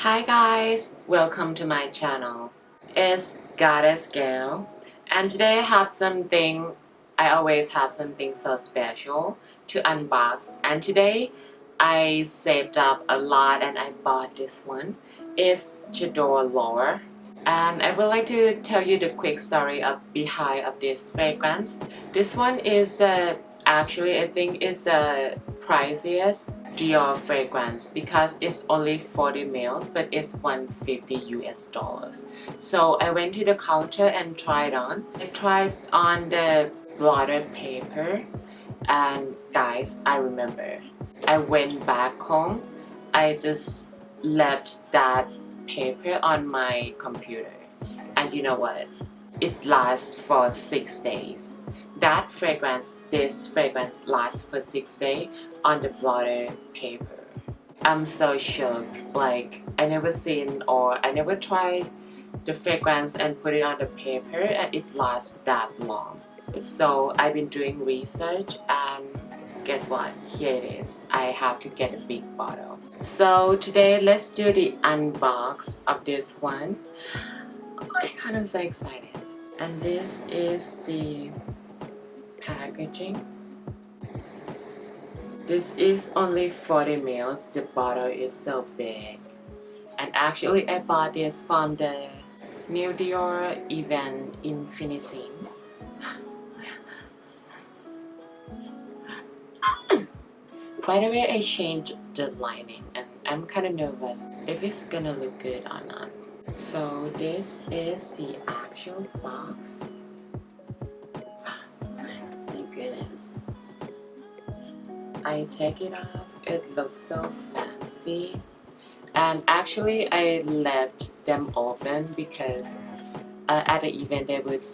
Hi guys, welcome to my channel. It's Goddess Girl, and today I always have something so special to unbox, and today I saved up a lot and I bought this one. It's adoreL'or, and I would like to tell you the quick story behind of this fragrance. This one is actually I think is the priciest Dior fragrance because it's only 40 mils but it's $150. So I went to the counter and tried on. I tried on the blotted paper, and guys, I remember I went back home. I just left that paper on my computer, and you know what? It lasts for 6 days. This fragrance lasts for 6 days on the blotted paper. I'm so shocked. Like I never seen or I never tried the fragrance and put it on the paper and it lasts that long. So I've been doing research and guess what? Here it is. I have to get a big bottle. So today let's do the unbox of this one. Oh my god, I'm so excited. And this is the packaging. This is only 40 mils. The bottle is so big. And actually I bought this from the new Dior event in Finissime. By the way, I changed the lining and I'm kind of nervous if it's gonna look good or not. So this is the actual box. My goodness. I take it off. It looks so fancy. And actually I left them open because at the event they would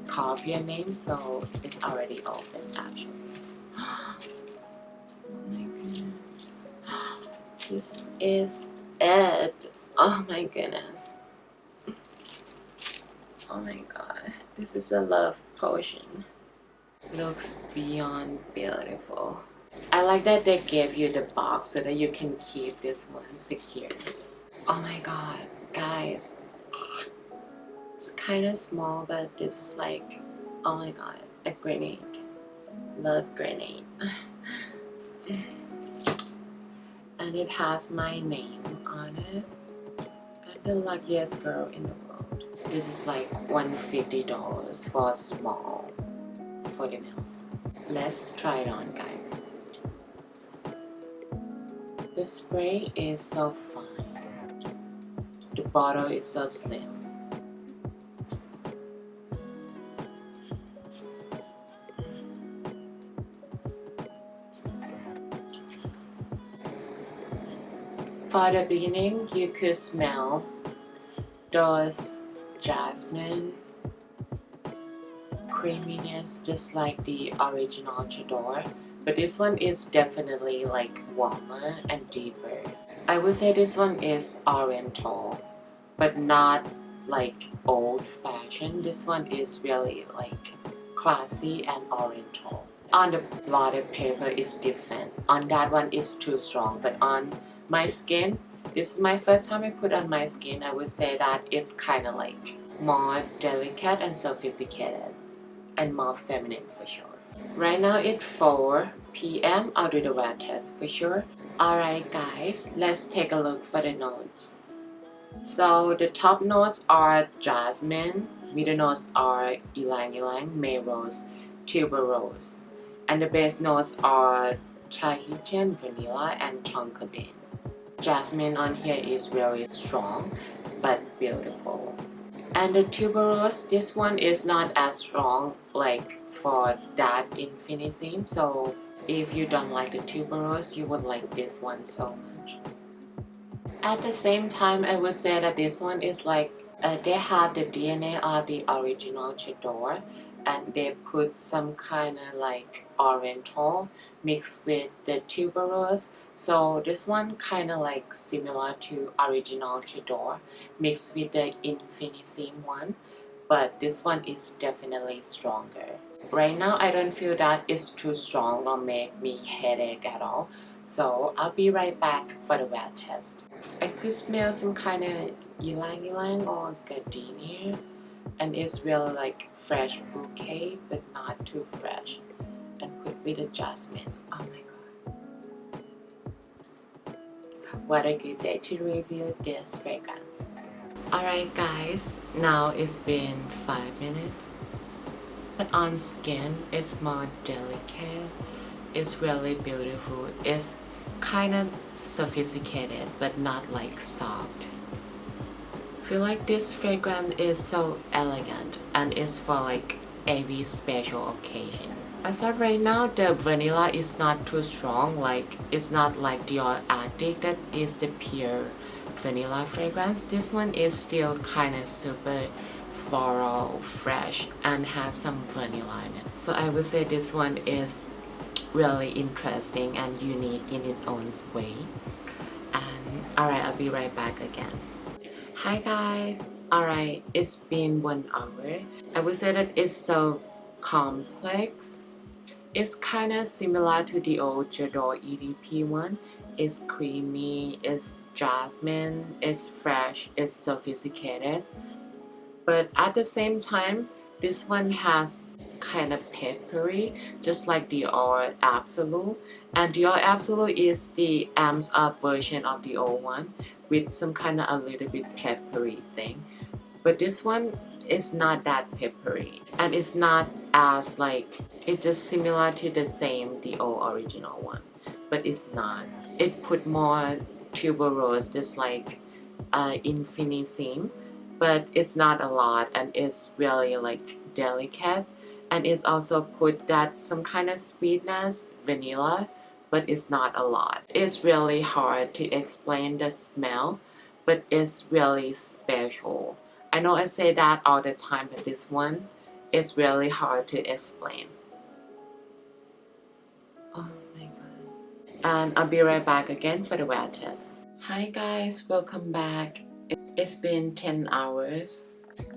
carve your name, so it's already open actually. This is it. Oh my goodness. Oh my god. This is a love potion. Looks beyond beautiful. I like that they gave you the box so that you can keep this one secure. Oh my god, guys. It's kind of small, but this is like, oh my god, a grenade. Love grenade. And it has my name on it. I'm the luckiest girl in the world. This is like $150 for a small 40 mils. Let's try it on, guys. The spray is so fine. The bottle is so slim. For the beginning, you could smell those jasmine creaminess just like the original Dior, but this one is definitely like warmer and deeper. I would say this one is oriental, but not like old-fashioned. This one is really like classy and oriental. On the blotted paper is different. On that one is too strong, but on my skin, this is my first time I put on my skin, I would say that it's kind of like more delicate and sophisticated and more feminine for sure. Right now it's 4 p.m. I'll do the wear test for sure. Alright guys, let's take a look for the notes. So the top notes are jasmine, middle notes are ylang ylang, may rose, tuberose, and the base notes are Tahitian vanilla and tonka bean. Jasmine on here is very strong but beautiful. And the tuberose, this one is not as strong like for that in Finissime, so if you don't like the tuberose, you would like this one so much. At the same time, I would say that this one is like they have the DNA of the original Dior and they put some kind of like oriental mixed with the tuberose, so this one kind of like similar to original Dior mixed with the Infinissime one, but this one is definitely stronger. Right now I don't feel that it's too strong or make me headache at all, so I'll be right back for the wear test. I could smell some kind of ylang ylang or gardenia, and it's really like fresh bouquet but not too fresh, and put with a jasmine. Oh my god, what a good day to review this fragrance. Alright guys, now it's been 5 minutes. On skin, it's more delicate. It's really beautiful. It's kind of sophisticated but not like soft. I feel like this fragrance is so elegant and it's for like every special occasion. As of right now, the vanilla is not too strong. Like it's not like Dior Addict that is the pure vanilla fragrance. This one is still kind of super floral, fresh, and has some vanilla in it. So I would say this one is really interesting and unique in its own way. And alright, I'll be right back again. Hi guys. Alright, it's been 1 hour. I would say that it's so complex. It's kind of similar to the old Dior EDP one. It's creamy, it's jasmine, it's fresh, it's sophisticated. But at the same time, this one has kind of peppery, just like Dior Absolute. And Dior Absolute is the amped up version of the old one with some kind of a little bit peppery thing. But this one is not that peppery, and it's not as like, it's just similar to the same the old original one, but it's not. It put more tuberose, just like infinissime, but it's not a lot, and it's really like delicate, and it's also put that some kind of sweetness, vanilla, but it's not a lot. It's really hard to explain the smell, but it's really special. I know I say that all the time, but this one is really hard to explain. Oh my god. And I'll be right back again for the wear test. Hi guys, welcome back. It's been 10 hours.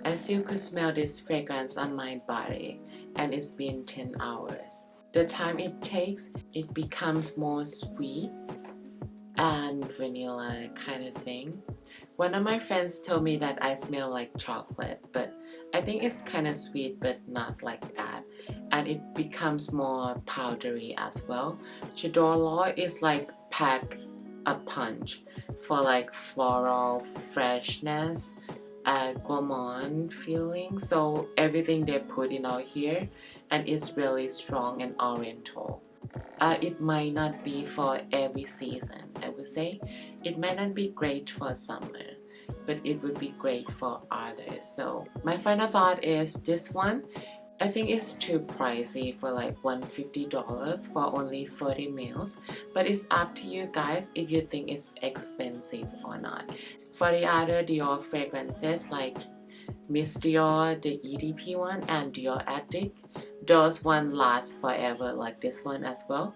I still could smell this fragrance on my body, and it's been 10 hours. The time it takes, it becomes more sweet and vanilla kind of thing. One of my friends told me that I smell like chocolate, but I think it's kind of sweet but not like that. And it becomes more powdery as well. adoreL'or is like pack a punch for like floral freshness, gourmand feeling. So everything they put in out here, and it's really strong and oriental. It might not be for every season, I would say. It might not be great for summer, but it would be great for others. So my final thought is this one, I think it's too pricey for like $150 for only 40 mils, but it's up to you guys if you think it's expensive or not. For the other Dior fragrances like Miss Dior, the EDP one, and Dior Addict, those one last forever like this one as well.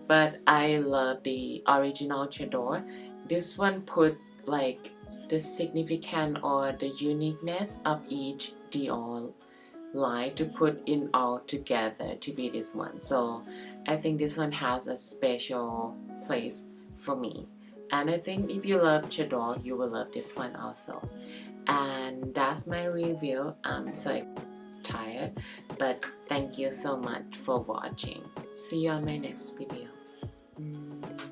But I love the original Dior. This one put like the significant or the uniqueness of each Dior line to put in all together to be this one. So I think this one has a special place for me. And I think if you love Dior, you will love this one also. And that's my review. I'm so tired, but thank you so much for watching. See you on my next video.